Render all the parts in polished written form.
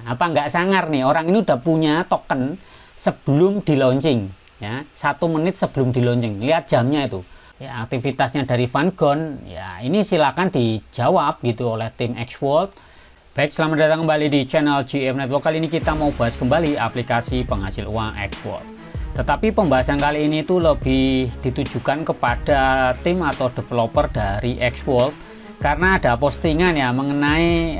apa nggak sangar nih, orang ini udah punya token sebelum di launching ya, 1 menit sebelum di launching. Lihat jamnya itu ya, aktivitasnya dari Vangon ya, ini silakan dijawab gitu oleh tim Xworld. Baik, selamat datang kembali di channel GF Network. Kali ini kita mau bahas kembali aplikasi penghasil uang Xworld. Tetapi pembahasan kali ini itu lebih ditujukan kepada tim atau developer dari Xworld, karena ada postingan ya mengenai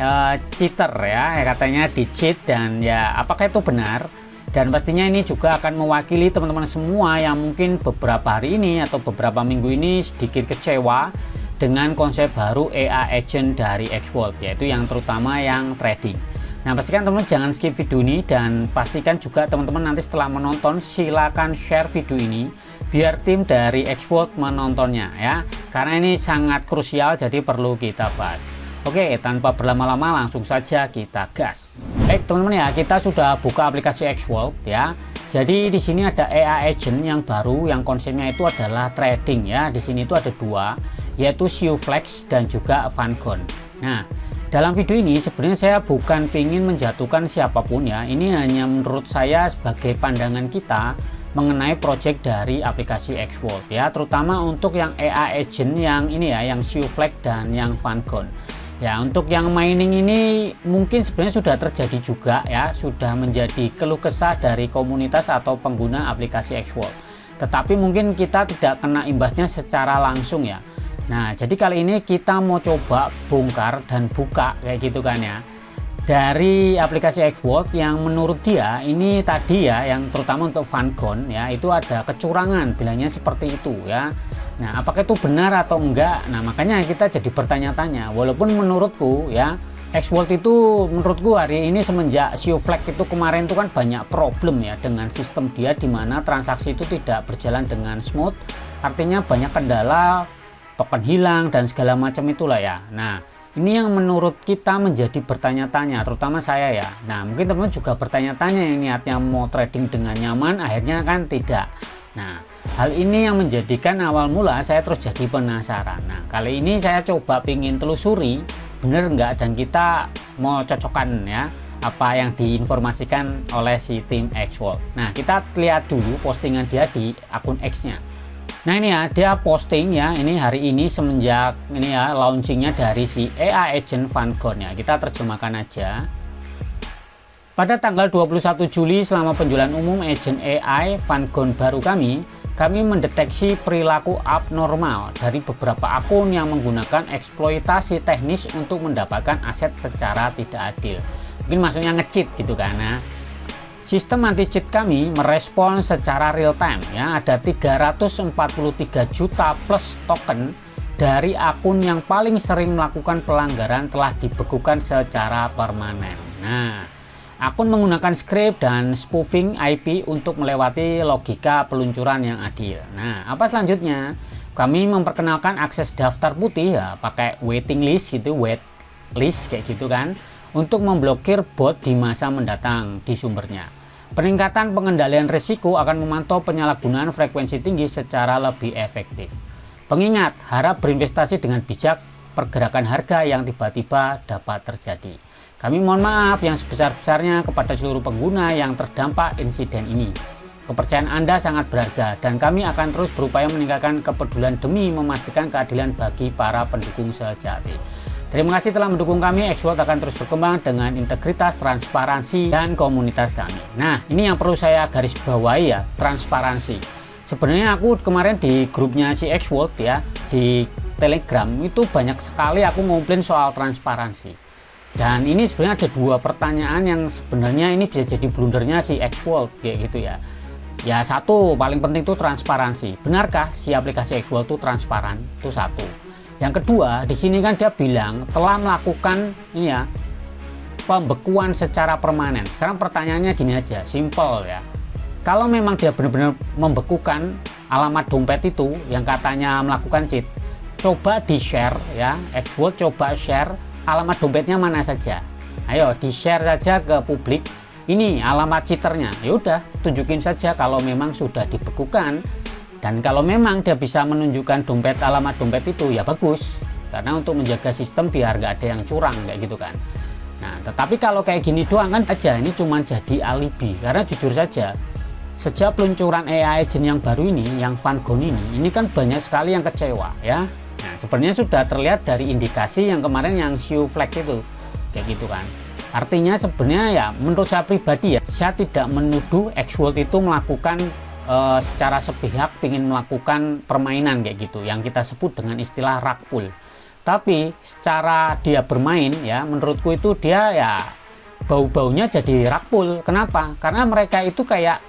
cheater ya, katanya di cheat, dan ya apakah itu benar. Dan pastinya ini juga akan mewakili teman-teman semua yang mungkin beberapa hari ini atau beberapa minggu ini sedikit kecewa dengan konsep baru AI agent dari Xworld, yaitu yang terutama yang trading. Nah, pastikan teman-teman jangan skip video ini, dan pastikan juga teman-teman nanti setelah menonton silakan share video ini biar tim dari Xworld menontonnya ya, karena ini sangat krusial, jadi perlu kita bahas. Oke, tanpa berlama-lama langsung saja kita gas. Baik teman-teman ya, kita sudah buka aplikasi Xworld ya. Jadi di sini ada AI agent yang baru, yang konsepnya itu adalah trading ya. Di sini itu ada 2, yaitu Siuflex dan juga Vangon. Nah, dalam video ini sebenarnya saya bukan ingin menjatuhkan siapapun ya. Ini hanya menurut saya sebagai pandangan kita mengenai project dari aplikasi Xworld ya, terutama untuk yang AI agent yang ini ya, yang Siuflex dan yang Vangon. Ya, untuk yang mining ini mungkin sebenarnya sudah terjadi juga ya, sudah menjadi keluh kesah dari komunitas atau pengguna aplikasi Xworld. Tetapi mungkin kita tidak kena imbasnya secara langsung ya. Nah, jadi kali ini kita mau coba bongkar dan buka kayak gitu kan ya, dari aplikasi Xworld yang menurut dia ini tadi ya, yang terutama untuk Vangon ya, itu ada kecurangan, bilangnya seperti itu ya. Nah, apakah itu benar atau enggak? Nah, makanya kita jadi bertanya-tanya. Walaupun menurutku ya, Xworld itu menurutku hari ini semenjak Siuflex itu kemarin itu kan banyak problem ya dengan sistem dia, di mana transaksi itu tidak berjalan dengan smooth. Artinya banyak kendala, token hilang dan segala macam itulah ya. Nah, ini yang menurut kita menjadi bertanya-tanya, terutama saya ya. Nah, mungkin teman-teman juga bertanya-tanya yang niatnya mau trading dengan nyaman, akhirnya kan tidak. Nah, hal ini yang menjadikan awal mula saya terus jadi penasaran. Nah, kali ini saya coba pingin telusuri bener nggak, dan kita mau cocokkan ya apa yang diinformasikan oleh si tim Xworld. Nah, kita lihat dulu postingan dia di akun X-nya. Nah, ini ya, dia posting ya, ini hari ini semenjak ini ya launchingnya dari si AI agent Vangon ya. Kita terjemahkan aja. Pada tanggal 21 Juli selama penjualan umum agent AI Vangon baru kami mendeteksi perilaku abnormal dari beberapa akun yang menggunakan eksploitasi teknis untuk mendapatkan aset secara tidak adil. Mungkin maksudnya nge-cheat gitu kan. Nah, sistem anti-cheat kami merespon secara real time ya, ada 343 juta plus token dari akun yang paling sering melakukan pelanggaran telah dibekukan secara permanen. Nah, akun menggunakan script dan spoofing IP untuk melewati logika peluncuran yang adil. Nah, apa selanjutnya? Kami memperkenalkan akses daftar putih ya, pakai waiting list itu, wait list kayak gitu kan, untuk memblokir bot di masa mendatang di sumbernya. Peningkatan pengendalian risiko akan memantau penyalahgunaan frekuensi tinggi secara lebih efektif. Pengingat, harap berinvestasi dengan bijak, pergerakan harga yang tiba-tiba dapat terjadi. Kami mohon maaf yang sebesar-besarnya kepada seluruh pengguna yang terdampak insiden ini. Kepercayaan Anda sangat berharga, dan kami akan terus berupaya meningkatkan kepedulian demi memastikan keadilan bagi para pendukung sejati. Terima kasih telah mendukung kami. Xworld akan terus berkembang dengan integritas, transparansi, dan komunitas kami. Nah, ini yang perlu saya garis bawahi ya, transparansi. Sebenarnya aku kemarin di grupnya si Xworld ya, di Telegram itu banyak sekali aku ngomplain soal transparansi. Dan ini sebenarnya ada 2 pertanyaan yang sebenarnya ini bisa jadi blundernya si Xworld kayak gitu ya. Ya, satu paling penting itu transparansi. Benarkah si aplikasi Xworld itu transparan? Itu satu. Yang kedua, di sini kan dia bilang telah melakukan ini ya, pembekuan secara permanen. Sekarang pertanyaannya gini aja, simple ya. Kalau memang dia benar-benar membekukan alamat dompet itu yang katanya melakukan cheat, coba di-share ya, Xworld coba share alamat dompetnya mana saja. Ayo di-share saja ke publik. Ini alamat cheaternya. Ya udah, tunjukin saja kalau memang sudah dibekukan. Dan kalau memang dia bisa menunjukkan alamat dompet itu ya bagus. Karena untuk menjaga sistem biar nggak ada yang curang kayak gitu kan. Nah, tetapi kalau kayak gini doang kan aja, ini cuma jadi alibi. Karena jujur saja, sejak peluncuran AI agent yang baru ini, yang Van-Gon ini kan banyak sekali yang kecewa ya. Nah, sebenarnya sudah terlihat dari indikasi yang kemarin yang Xiu Flag itu, kayak gitu kan. Artinya sebenarnya ya, menurut saya pribadi ya, saya tidak menuduh Xworld itu melakukan secara sepihak ingin melakukan permainan kayak gitu, yang kita sebut dengan istilah rug pull. Tapi secara dia bermain ya, menurutku itu dia ya bau-baunya jadi rug pull. Kenapa? Karena mereka itu kayak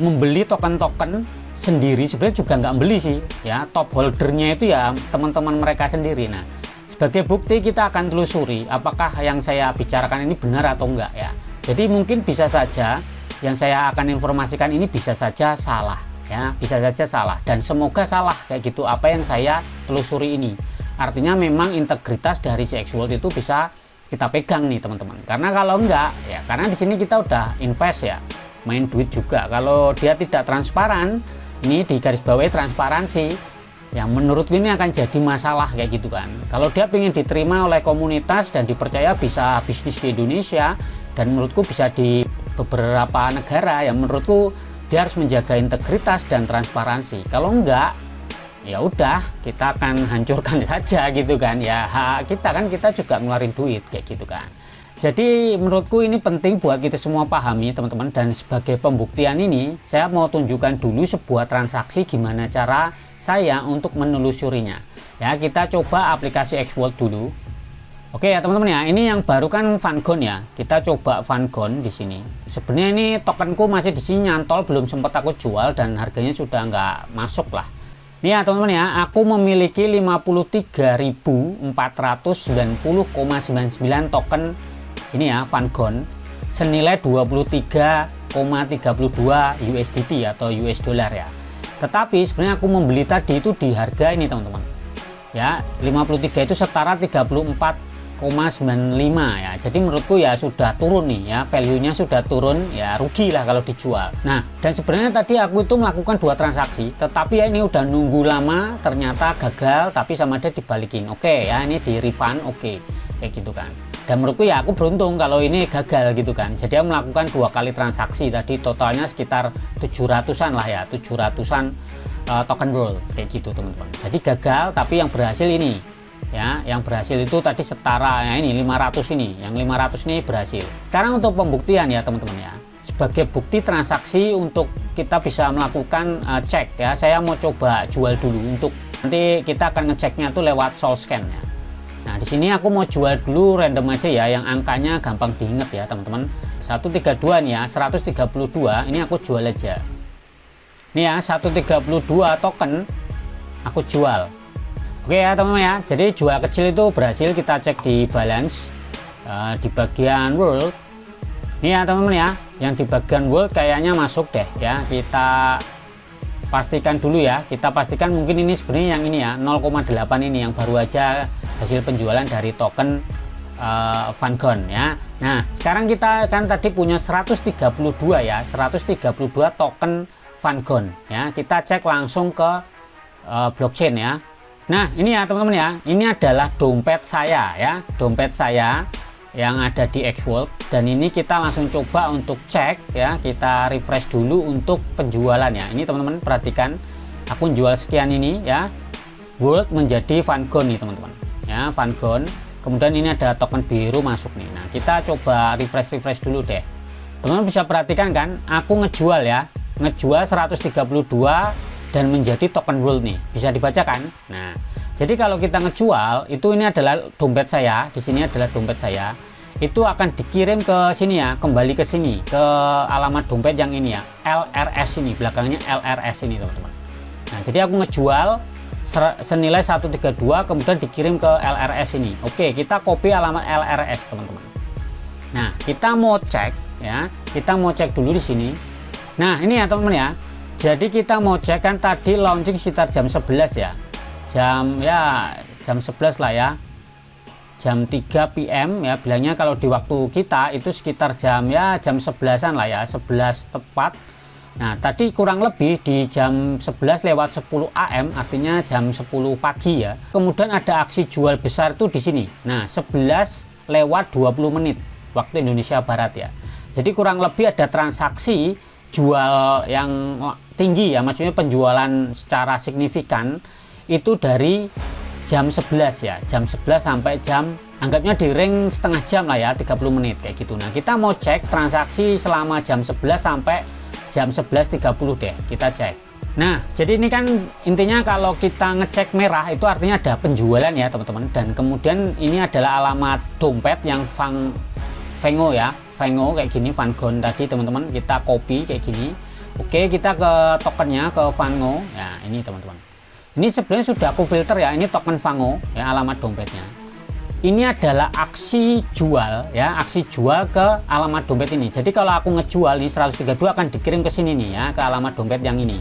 membeli token-token sendiri, sebenarnya juga nggak beli sih ya, top holdernya itu ya teman-teman mereka sendiri. Nah, sebagai bukti kita akan telusuri apakah yang saya bicarakan ini benar atau enggak ya. Jadi mungkin bisa saja yang saya akan informasikan ini bisa saja salah ya, bisa saja salah, dan semoga salah kayak gitu apa yang saya telusuri ini. Artinya memang integritas dari si Xworld itu bisa kita pegang nih teman-teman. Karena kalau enggak ya, karena di sini kita udah invest ya, main duit juga. Kalau dia tidak transparan, ini di garis bawahi transparansi, ya menurutku ini akan jadi masalah kayak gitu kan. Kalau dia ingin diterima oleh komunitas dan dipercaya bisa bisnis di Indonesia, dan menurutku bisa di beberapa negara, ya menurutku dia harus menjaga integritas dan transparansi. Kalau enggak, ya udah kita akan hancurkan saja gitu kan ya. Kita juga ngeluarin duit kayak gitu kan. Jadi menurutku ini penting buat kita semua pahami teman-teman, dan sebagai pembuktian ini saya mau tunjukkan dulu sebuah transaksi gimana cara saya untuk menelusurinya. Ya, kita coba aplikasi Xworld dulu. Oke ya teman-teman ya, ini yang baru kan Van-Gon ya. Kita coba Van-Gon di sini. Sebenarnya ini tokenku masih di sini nyantol, belum sempat aku jual dan harganya sudah nggak masuk lah. Ini ya teman-teman ya, aku memiliki 53.490,99 token ini ya Van-Gon senilai 23,32 USDT atau US dollar ya. Tetapi sebenarnya aku membeli tadi itu di harga ini teman-teman. Ya, 53 itu setara 34,95 ya. Jadi menurutku ya sudah turun nih ya, value-nya sudah turun ya, rugi lah kalau dijual. Nah, dan sebenarnya tadi aku itu melakukan 2 transaksi, tetapi ya ini udah nunggu lama, ternyata gagal, tapi sama dia dibalikin. Oke ya, ini di refund, oke, kayak gitu kan. Dan menurutku ya aku beruntung kalau ini gagal gitu kan. Jadi aku melakukan 2 kali transaksi, tadi totalnya sekitar 700-an lah ya, 700-an token roll kayak gitu teman-teman. Jadi gagal, tapi yang berhasil ini ya, yang berhasil itu tadi setara ya, ini 500 ini, yang 500 ini berhasil. Sekarang untuk pembuktian ya teman-teman ya, sebagai bukti transaksi untuk kita bisa melakukan cek ya, saya mau coba jual dulu, untuk nanti kita akan ngeceknya tuh lewat SolScan ya. Nah di sini aku mau jual dulu random aja ya, yang angkanya gampang diinget ya teman-teman. 132 nih ya, 132 ini aku jual aja. Ini ya 132 token aku jual. Oke ya teman-teman ya, jadi jual kecil itu berhasil. Kita cek di balance di bagian world. Ini ya teman-teman ya, yang di bagian world kayaknya masuk deh ya. Kita pastikan dulu ya, kita pastikan mungkin ini sebenarnya yang ini ya 0,8 ini yang baru aja hasil penjualan dari token Van-Gon ya. Nah sekarang kita kan tadi punya 132 ya, 132 token Van-Gon ya. Kita cek langsung ke blockchain ya. Nah ini ya teman-teman ya, ini adalah dompet saya ya, dompet saya yang ada di Xworld, dan ini kita langsung coba untuk cek ya, kita refresh dulu untuk penjualannya. Ini teman-teman perhatikan, aku jual sekian ini ya, World menjadi Van-Gon nih teman-teman ya, Van-Gon. Kemudian ini ada token biru masuk nih. Nah kita coba refresh dulu deh teman-teman. Bisa perhatikan kan, aku ngejual ya, ngejual 132 dan menjadi token World nih, bisa dibaca kan. Nah jadi kalau kita ngejual itu, ini adalah dompet saya, di sini adalah dompet saya, itu akan dikirim ke sini ya, kembali ke sini ke alamat dompet yang ini ya, LRS ini, belakangnya LRS ini teman-teman. Nah jadi aku ngejual senilai 132 kemudian dikirim ke LRS ini. Oke, kita copy alamat LRS teman-teman. Nah kita mau cek ya, kita mau cek dulu di sini. Nah ini ya teman-teman ya, jadi kita mau cek kan tadi launching sekitar jam 11 ya, jam 11 lah ya, jam 3 PM ya bilangnya. Kalau di waktu kita itu sekitar jam 11-an lah ya, 11 tepat. Nah tadi kurang lebih di jam 11 lewat 10 AM, artinya jam 10 pagi ya. Kemudian ada aksi jual besar tuh di sini. Nah 11 lewat 20 menit waktu Indonesia Barat ya. Jadi kurang lebih ada transaksi jual yang tinggi ya, maksudnya penjualan secara signifikan itu dari jam 11 ya, jam 11 sampai jam, anggapnya di ring setengah jam lah ya, 30 menit kayak gitu. Nah kita mau cek transaksi selama jam 11 sampai jam 11.30 deh, kita cek. Nah jadi ini kan intinya kalau kita ngecek merah itu artinya ada penjualan ya teman-teman, dan kemudian ini adalah alamat dompet yang Vengo ya, Vengo kayak gini, Vangon tadi teman-teman, kita copy kayak gini. Oke, kita ke tokennya, ke Vengo ya, ini teman-teman. Ini sebenarnya sudah aku filter ya, ini token Vengo ya, alamat dompetnya. Ini adalah aksi jual ya, aksi jual ke alamat dompet ini. Jadi kalau aku ngejual nih 132 akan dikirim ke sini nih ya, ke alamat dompet yang ini.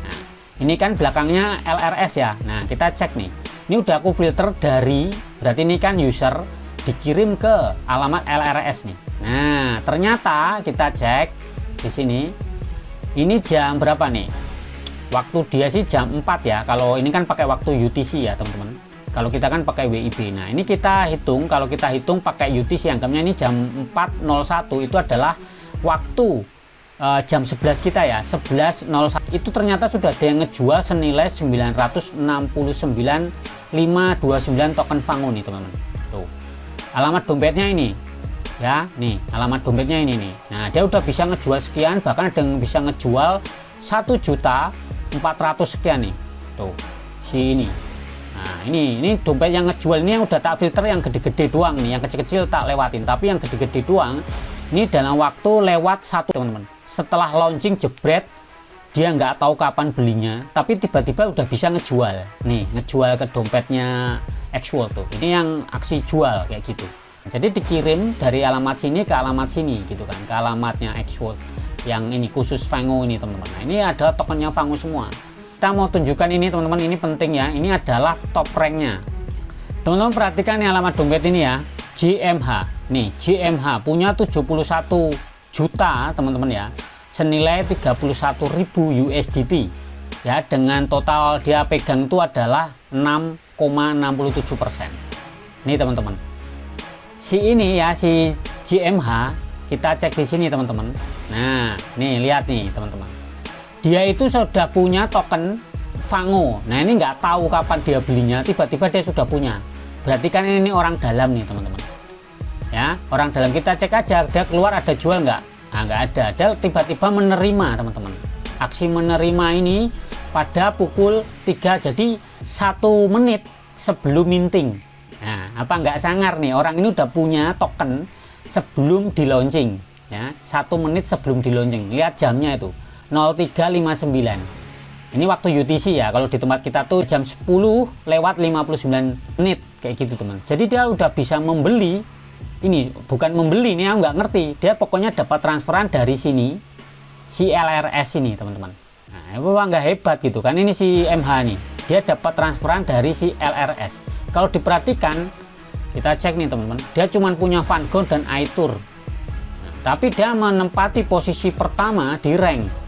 Nah, ini kan belakangnya LRS ya. Nah, kita cek nih. Ini udah aku filter dari, berarti ini kan user dikirim ke alamat LRS nih. Nah, ternyata kita cek di sini. Ini jam berapa nih? Waktu dia sih jam 4 ya. Kalau ini kan pakai waktu UTC ya, teman-teman. Kalau kita kan pakai WIB. Nah, ini kita hitung, kalau kita hitung pakai UTC, anggapnya ini jam 4.01 itu adalah waktu jam 11 kita ya, 11.01. Itu ternyata sudah ada yang ngejual senilai 969.529 token Vengo nih, teman-teman. Tuh. Alamat dompetnya ini. Ya, nih, alamat dompetnya ini nih. Nah, dia udah bisa ngejual sekian, bahkan ada yang bisa ngejual 1.400.000 sekian nih. Tuh, si ini. Nah, ini dompet yang ngejual ini yang udah tak filter yang gede-gede doang nih, yang kecil-kecil tak lewatin, tapi yang gede-gede doang ini dalam waktu lewat 1, teman-teman. Setelah launching jebret, dia nggak tahu kapan belinya, tapi tiba-tiba udah bisa ngejual. Nih, ngejual ke dompetnya Xworld tuh. Ini yang aksi jual kayak gitu. Jadi dikirim dari alamat sini ke alamat sini gitu kan, ke alamatnya Xworld yang ini khusus Vengo ini teman-teman. Nah, ini adalah tokennya Vengo semua. Kita mau tunjukkan ini teman-teman, ini penting ya, ini adalah top ranknya. Teman-teman perhatikan nih alamat dompet ini ya, JMH. Nih JMH punya 71 juta teman-teman ya, senilai 31.000 USDT ya, dengan total dia pegang itu adalah 6,67%. Nih teman-teman, si ini ya, si JMH, kita cek di sini teman-teman. Nah, nih lihat nih teman-teman. Dia itu sudah punya token Vengo. Nah, ini nggak tahu kapan dia belinya, tiba-tiba dia sudah punya. Berarti kan ini orang dalam nih teman-teman. Ya, orang dalam, kita cek aja dia keluar ada jual nggak? Nah, nggak ada. Dia tiba-tiba menerima teman-teman. Aksi menerima ini pada pukul 3, jadi 1 menit sebelum minting. Nah, apa nggak sangar nih, orang ini udah punya token sebelum di launching ya, 1 menit sebelum di launching. Lihat jamnya itu 03.59. Ini waktu UTC ya, kalau di tempat kita tuh jam 10:59 menit kayak gitu teman. Jadi dia udah bisa membeli, ini bukan membeli nih, aku nggak ngerti, dia pokoknya dapat transferan dari sini, si LRS ini teman-teman. Nah, itu nggak hebat gitu kan, ini si MH nih, dia dapat transferan dari si LRS. Kalau diperhatikan, kita cek nih teman-teman, dia cuma punya Vangon dan iTour. Nah, tapi dia menempati posisi pertama di rank.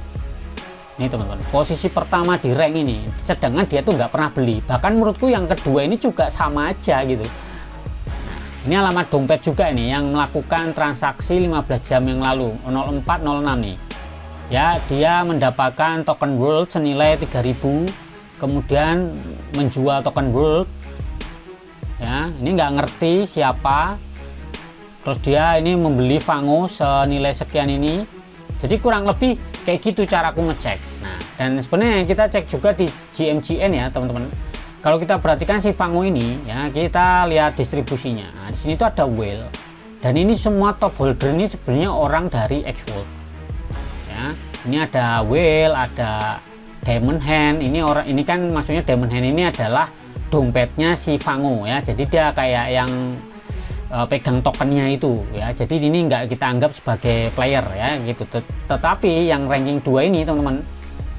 Nih teman-teman, posisi pertama di rank ini, sedangkan dia tuh nggak pernah beli. Bahkan menurutku yang kedua ini juga sama aja gitu. Nah, ini alamat dompet juga ini yang melakukan transaksi 15 jam yang lalu, 04.06 nih. Ya, dia mendapatkan token World senilai 3.000, kemudian menjual token World. Ya, ini nggak ngerti siapa. Terus dia ini membeli Vengo senilai sekian ini. Jadi kurang lebih kayak gitu cara aku ngecek. Nah, dan sebenarnya kita cek juga di GMGN ya teman-teman. Kalau kita perhatikan si Vengo ini ya, kita lihat distribusinya. Nah, di sini tuh ada whale, dan ini semua top holder ini sebenarnya orang dari Xworld. Ya, ini ada whale, ada diamond hand. Ini orang ini kan maksudnya diamond hand ini adalah dompetnya si Vengo ya. Jadi dia kayak yang pegang tokennya itu ya, jadi ini nggak kita anggap sebagai player ya gitu. Tetapi yang ranking 2 ini teman-teman,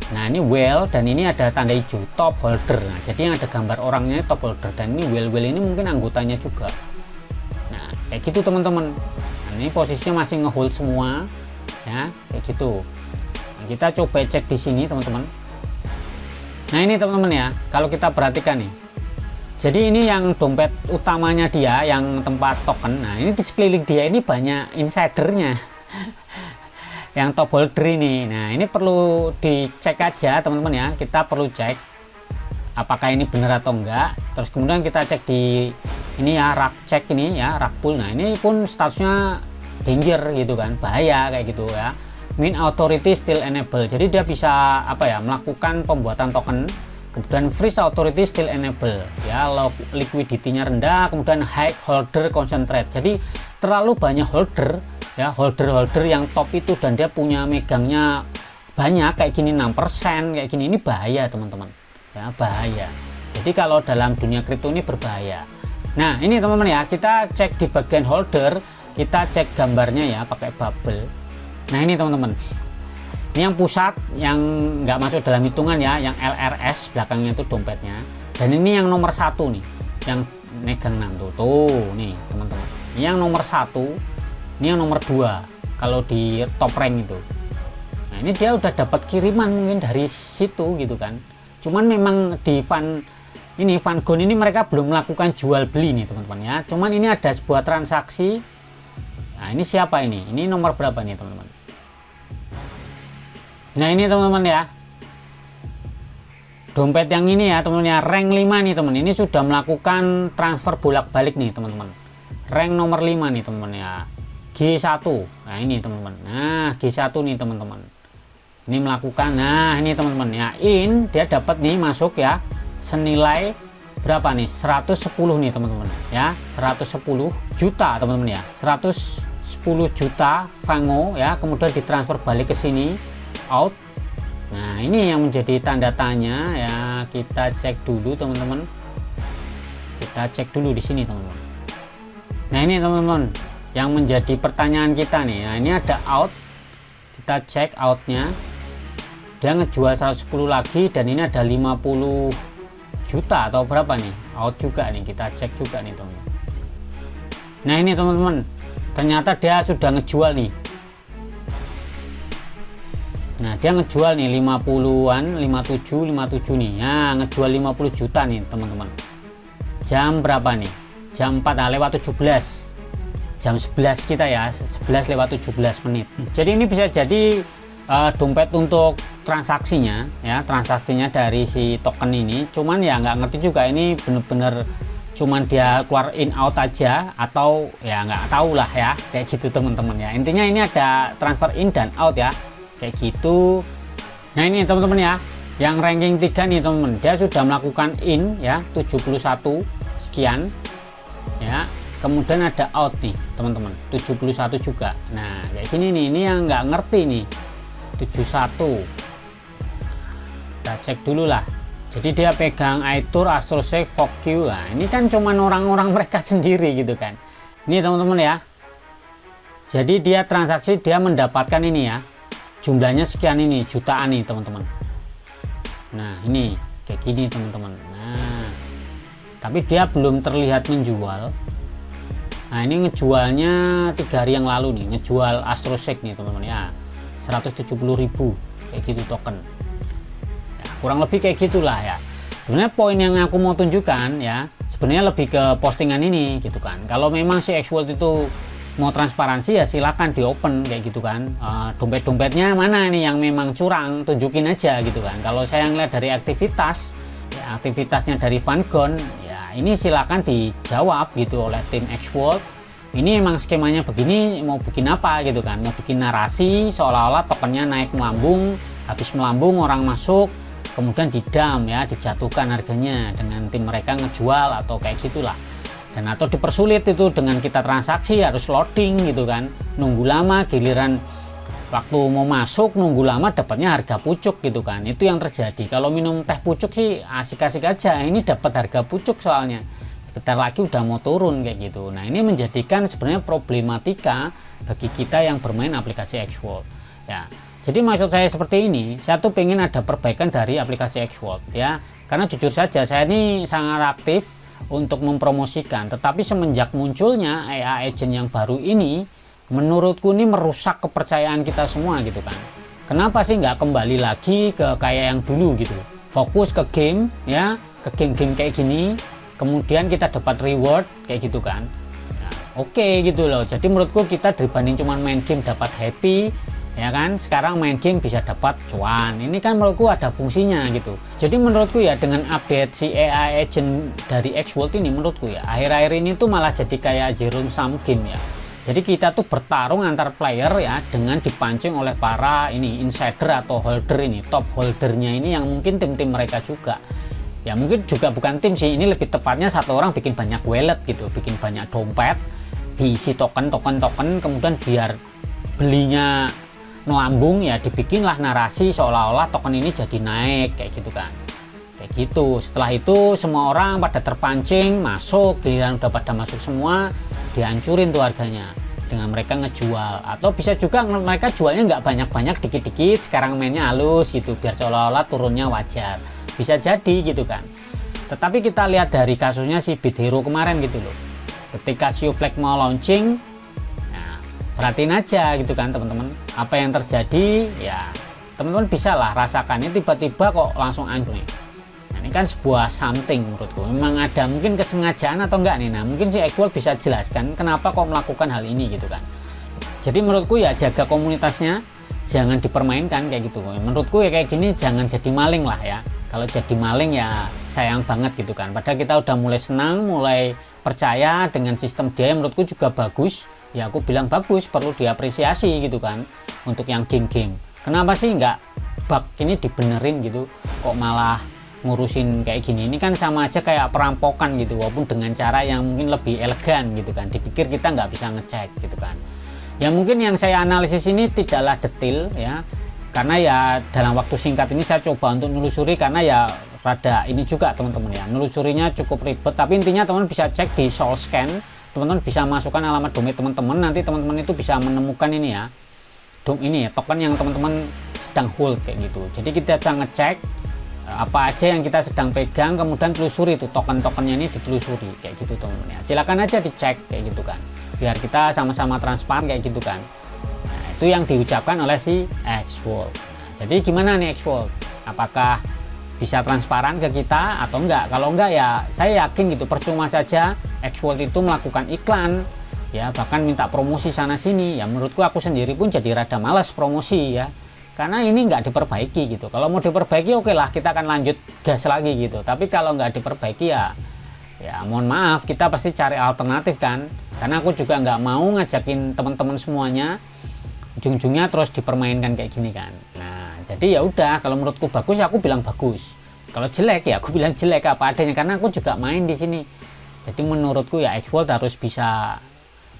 nah ini whale dan ini ada tanda hijau top holder. Nah, jadi yang ada gambar orangnya top holder, dan ini whale ini mungkin anggotanya juga. Nah, kayak gitu teman-teman. Nah, ini posisinya masih ngehold semua ya, kayak gitu. Nah, kita coba cek di sini teman-teman. Nah, ini teman-teman ya, kalau kita perhatikan nih, Jadi ini yang dompet utamanya dia, yang tempat token. Nah ini di sekeliling dia ini banyak insidernya yang top holder ini. Nah ini perlu dicek aja teman-teman ya, kita perlu cek apakah ini benar atau enggak. Terus kemudian kita cek di ini ya, rak cek ini ya, rak pool. Nah ini pun statusnya danger gitu kan, bahaya kayak gitu ya. Min authority still enable, jadi dia bisa apa ya, melakukan pembuatan token. Kemudian freeze authority still enable ya, liquidity-nya rendah. Kemudian high holder concentrate, jadi terlalu banyak holder ya, holder yang top itu, dan dia punya megangnya banyak kayak gini, 6% kayak gini. Ini bahaya teman-teman ya, bahaya. Jadi kalau dalam dunia kripto ini berbahaya. Nah ini teman-teman ya, kita cek di bagian holder, kita cek gambarnya ya pakai bubble. Nah ini teman-teman, ini yang pusat, yang nggak masuk dalam hitungan ya, yang LRS belakangnya itu dompetnya. Dan ini yang nomor 1 nih, yang megang tuh nih teman-teman. Ini yang nomor 1, ini yang nomor 2 kalau di top rank itu. Nah ini dia udah dapat kiriman mungkin dari situ gitu kan. Cuman memang di Vangon ini mereka belum melakukan jual beli nih teman-teman ya. Cuman ini ada sebuah transaksi. Nah ini siapa ini? Ini nomor berapa nih teman-teman? Nah ini teman-teman ya, dompet yang ini ya teman-teman ya, rank 5 nih teman. Ini sudah melakukan transfer bolak-balik nih teman-teman. Rank nomor 5 nih teman-teman ya, G1. Nah ini teman-teman. Nah G1 nih teman-teman. Ini melakukan, nah ini teman-teman ya, dia dapat nih masuk ya, senilai berapa nih, 110 nih teman-teman ya, 110 juta teman-teman ya, 110 juta Vango ya, kemudian ditransfer balik ke sini, out. Nah ini yang menjadi tanda tanya ya, kita cek dulu teman-teman, kita cek dulu di sini teman-teman. Nah ini teman-teman yang menjadi pertanyaan kita nih. Nah ini ada out, kita cek outnya, dia ngejual 110 lagi, dan ini ada 50 juta atau berapa nih, out juga nih, kita cek juga nih teman-teman. Nah ini teman-teman, ternyata dia sudah ngejual nih. Nah dia ngejual nih 50-an, 57 nih ya, ngejual 50 juta nih teman-teman. Jam berapa nih, jam 4 lewat 17, jam 11 kita ya, 11 lewat 17 menit. Jadi ini bisa jadi dompet untuk transaksinya ya, transaksinya dari si token ini. Cuman ya nggak ngerti juga ini bener-bener cuman dia keluar in out aja, atau ya nggak tahu lah ya, kayak gitu teman-teman ya. Intinya ini ada transfer in dan out ya, kayak gitu. Nah ini teman-teman ya, yang ranking 3 nih teman-teman, dia sudah melakukan in ya, 71 sekian ya, kemudian ada out nih teman-teman, 71 juga. Nah kayak gini nih, ini yang nggak ngerti nih, 71. Kita cek dulu lah. Jadi dia pegang iTour, AstroSeek, FOQ. Nah ini kan cuman orang-orang mereka sendiri gitu kan. Ini teman-teman ya, jadi dia transaksi, dia mendapatkan ini ya, jumlahnya sekian, ini jutaan nih teman-teman. Nah ini kayak gini teman-teman. Nah tapi dia belum terlihat menjual. Nah ini ngejualnya 3 hari yang lalu nih, ngejual AstroSeek nih teman-teman ya, 170.000 kayak gitu token ya, kurang lebih kayak gitulah ya. Sebenarnya poin yang aku mau tunjukkan ya, sebenarnya lebih ke postingan ini gitu kan. Kalau memang si Xworld itu mau transparansi ya silakan di open kayak gitu kan. Dompet-dompetnya mana nih yang memang curang, tunjukin aja gitu kan. Kalau saya ngeliat dari aktivitas ya, aktivitasnya dari Vangon ya, ini silakan dijawab gitu oleh tim Xworld. Ini emang skemanya begini, mau bikin apa gitu kan, mau bikin narasi seolah-olah tokennya naik melambung, habis melambung orang masuk, kemudian didam ya, dijatuhkan harganya dengan tim mereka ngejual atau kayak gitulah. Dan atau dipersulit itu dengan kita transaksi harus loading gitu kan, nunggu lama, giliran waktu mau masuk nunggu lama, dapatnya harga pucuk gitu kan. Itu yang terjadi. Kalau minum teh pucuk sih asik-asik aja, ini dapat harga pucuk soalnya bentar lagi udah mau turun kayak gitu. Nah ini menjadikan sebenarnya problematika bagi kita yang bermain aplikasi Xworld ya. Jadi maksud saya seperti ini, saya tuh pengen ada perbaikan dari aplikasi Xworld ya, karena jujur saja saya ini sangat aktif untuk mempromosikan, tetapi semenjak munculnya AI agent yang baru ini, menurutku ini merusak kepercayaan kita semua gitu kan. Kenapa sih nggak kembali lagi ke kayak yang dulu gitu, fokus ke game ya, ke game-game kayak gini. kemudian kita dapat reward kayak gitu kan. Nah, oke gitu loh. Jadi menurutku kita dibanding cuman main game dapat happy, ya kan, sekarang main game bisa dapat cuan. Ini kan menurutku ada fungsinya gitu. Jadi menurutku ya dengan update si AI agent dari Xworld ini, menurutku ya akhir-akhir ini tuh malah jadi kayak zero sum game ya. Jadi kita tuh bertarung antar player ya, dengan dipancing oleh para ini insider atau holder ini, top holdernya ini yang mungkin tim-tim mereka juga. Ya mungkin juga bukan tim sih, ini lebih tepatnya satu orang bikin banyak wallet gitu, bikin banyak dompet, diisi token, kemudian biar belinya melambung ya dibikinlah narasi seolah-olah token ini jadi naik kayak gitu kan. Kayak gitu. Setelah itu semua orang pada terpancing masuk, giliran udah pada masuk semua, dihancurin tuh harganya dengan mereka ngejual. Atau bisa juga mereka jualnya nggak banyak-banyak, dikit-dikit, sekarang mainnya halus gitu biar seolah-olah turunnya wajar. Bisa jadi gitu kan. Tetapi kita lihat dari kasusnya si Bit Hero kemarin gitu loh. Ketika Sioux Flag mau launching, nah, perhatiin aja gitu kan teman-teman, apa yang terjadi ya teman-teman bisa lah rasakannya, tiba-tiba kok langsung hancur nih. Nah, ini kan sebuah something menurutku, memang ada mungkin kesengajaan atau enggak nih. Nah mungkin si Xworld bisa jelaskan kenapa kok melakukan hal ini gitu kan. Jadi menurutku ya jaga komunitasnya, jangan dipermainkan kayak gitu. Menurutku ya kayak gini jangan jadi maling lah ya. Kalau jadi maling ya sayang banget gitu kan. Padahal kita udah mulai senang, mulai percaya dengan sistem dia yang menurutku juga bagus. Ya aku bilang bagus, perlu diapresiasi gitu kan untuk yang game-game. Kenapa sih nggak bug ini dibenerin gitu, kok malah ngurusin kayak gini? Ini kan sama aja kayak perampokan gitu, walaupun dengan cara yang mungkin lebih elegan gitu kan. Dipikir kita nggak bisa ngecek gitu kan. Ya mungkin yang saya analisis ini tidaklah detail ya, karena ya dalam waktu singkat ini saya coba untuk nelusuri, karena ya rada ini juga teman-teman ya, nelusurinya cukup ribet. Tapi intinya teman bisa cek di SoulScan, teman-teman bisa masukkan alamat domain teman-teman, nanti teman-teman itu bisa menemukan ini ya, ini ya token yang teman-teman sedang hold kayak gitu. Jadi kita bisa ngecek apa aja yang kita sedang pegang, kemudian telusuri itu token-tokennya ini, ditelusuri kayak gitu teman-teman ya. Silakan aja dicek kayak gitu kan, biar kita sama-sama transparan kayak gitu kan. Nah, itu yang diucapkan oleh si Xworld. Nah, jadi gimana nih Xworld, apakah bisa transparan ke kita atau enggak? Kalau enggak ya saya yakin gitu percuma saja Xworld itu melakukan iklan ya, bahkan minta promosi sana sini. Ya menurutku aku sendiri pun jadi rada malas promosi ya, karena ini nggak diperbaiki gitu. Kalau mau diperbaiki oke lah, kita akan lanjut gas lagi gitu. Tapi kalau nggak diperbaiki ya mohon maaf, kita pasti cari alternatif kan. Karena aku juga nggak mau ngajakin teman-teman semuanya ujung-ujungnya terus dipermainkan kayak gini kan. Nah jadi ya udah, kalau menurutku bagus ya aku bilang bagus, kalau jelek ya aku bilang jelek apa adanya, karena aku juga main di sini. Jadi menurutku ya Xworld harus bisa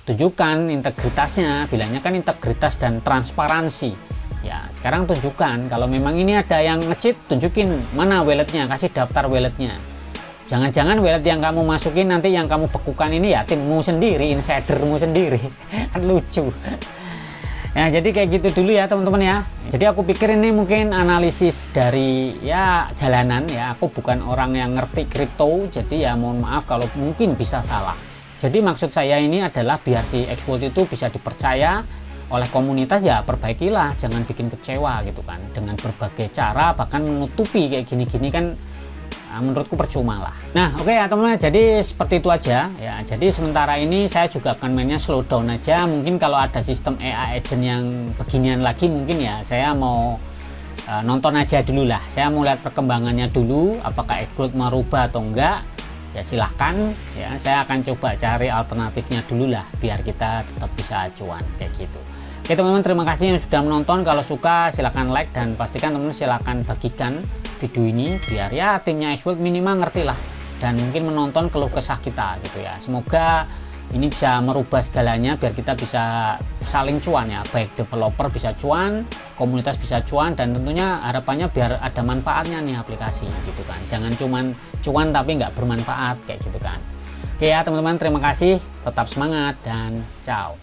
tunjukkan integritasnya, bilangnya kan integritas dan transparansi. Ya sekarang tunjukkan, kalau memang ini ada yang nge-cheat, tunjukin mana walletnya, kasih daftar walletnya. Jangan-jangan wallet yang kamu masukin nanti yang kamu bekukan ini ya timmu sendiri, insidermu sendiri. Kan lucu. Ya jadi kayak gitu dulu ya teman-teman ya. Jadi aku pikir ini mungkin analisis dari ya jalanan ya, aku bukan orang yang ngerti kripto, jadi ya mohon maaf kalau mungkin bisa salah. Jadi maksud saya ini adalah biar si Xworld itu bisa dipercaya oleh komunitas, ya perbaikilah, jangan bikin kecewa gitu kan dengan berbagai cara, bahkan menutupi kayak gini-gini kan. Nah, menurutku percuma lah. Nah oke ya teman-teman, jadi seperti itu aja ya. Jadi sementara ini saya juga akan mainnya slow down aja. Mungkin kalau ada sistem AI agent yang beginian lagi, mungkin ya saya mau nonton aja dulu lah. Saya mau lihat perkembangannya dulu, apakah Xworld merubah atau enggak. Ya silahkan ya, saya akan coba cari alternatifnya dulu lah, biar kita tetap bisa cuan kayak gitu. Oke teman-teman, terima kasih yang sudah menonton. Kalau suka silahkan like, dan pastikan teman-teman silahkan bagikan video ini biar ya timnya Xworld minimal ngerti lah, dan mungkin menonton keluh kesah kita gitu ya. Semoga ini bisa merubah segalanya biar kita bisa saling cuan ya, baik developer bisa cuan, komunitas bisa cuan, dan tentunya harapannya biar ada manfaatnya nih aplikasi gitu kan. Jangan cuman cuan tapi nggak bermanfaat kayak gitu kan. Oke ya teman-teman, terima kasih, tetap semangat dan ciao.